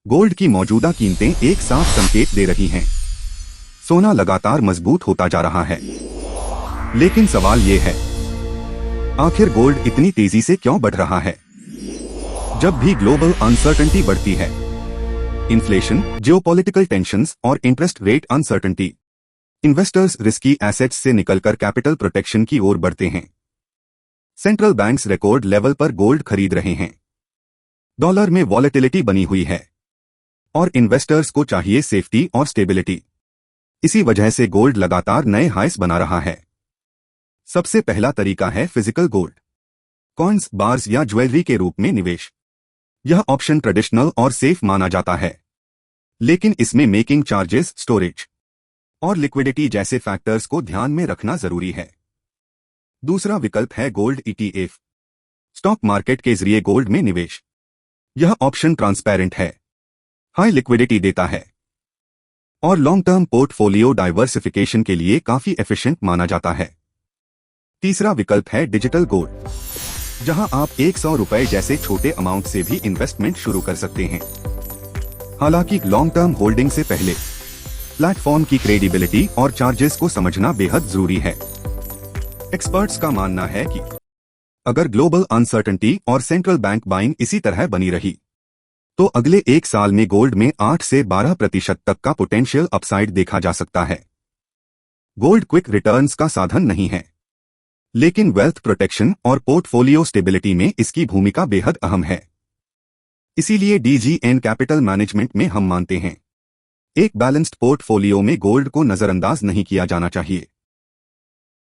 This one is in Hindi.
गोल्ड की मौजूदा कीमतें एक साफ संकेत दे रही हैं। सोना लगातार मजबूत होता जा रहा है। लेकिन सवाल ये है, आखिर गोल्ड इतनी तेजी से क्यों बढ़ रहा है? जब भी ग्लोबल अनसर्टेनिटी बढ़ती है, इन्फ्लेशन, जियोपॉलिटिकल टेंशंस और interest rate uncertainty, investors risky assets से निकलकर कैपिटल प्रोटेक्शन की ओर बढ़ते हैं। सेंट्रल बैंक्स रिकॉर्ड लेवल पर गोल्ड खरीद रहे हैं। डॉलर में वॉलेटिलिटी बनी हुई है और इन्वेस्टर्स को चाहिए सेफ्टी और स्टेबिलिटी। इसी वजह से गोल्ड लगातार नए हाइस बना रहा है। सबसे पहला तरीका है फिजिकल गोल्ड, कॉइन्स, बार्स या ज्वेलरी के रूप में निवेश। यह ऑप्शन ट्रेडिशनल और सेफ माना जाता है, लेकिन इसमें मेकिंग चार्जेस, स्टोरेज और लिक्विडिटी जैसे फैक्टर्स को ध्यान में रखना जरूरी है। दूसरा विकल्प है गोल्ड ईटीएफ, स्टॉक मार्केट के जरिए गोल्ड में निवेश। यह ऑप्शन ट्रांसपेरेंट है, हाई लिक्विडिटी देता है और लॉन्ग टर्म पोर्टफोलियो डाइवर्सिफिकेशन के लिए काफी एफिशिएंट माना जाता है। तीसरा विकल्प है डिजिटल गोल्ड, जहां आप 100 रुपए जैसे छोटे अमाउंट से भी इन्वेस्टमेंट शुरू कर सकते हैं। हालांकि लॉन्ग टर्म होल्डिंग से पहले प्लेटफॉर्म की क्रेडिबिलिटी और चार्जेस को समझना बेहद जरूरी है। एक्सपर्ट्स का मानना है कि अगर ग्लोबल अनसर्टेनिटी और सेंट्रल बैंक बाइंग इसी तरह बनी रही, तो अगले 1 साल में गोल्ड में 8 से 12% तक का पोटेंशियल अपसाइड देखा जा सकता है। गोल्ड क्विक रिटर्न्स का साधन नहीं है, लेकिन वेल्थ प्रोटेक्शन और पोर्टफोलियो स्टेबिलिटी में इसकी भूमिका बेहद अहम है। इसीलिए डीजीएन कैपिटल मैनेजमेंट में हम मानते हैं, एक बैलेंस्ड पोर्टफोलियो में गोल्ड को नजरअंदाज नहीं किया जाना चाहिए।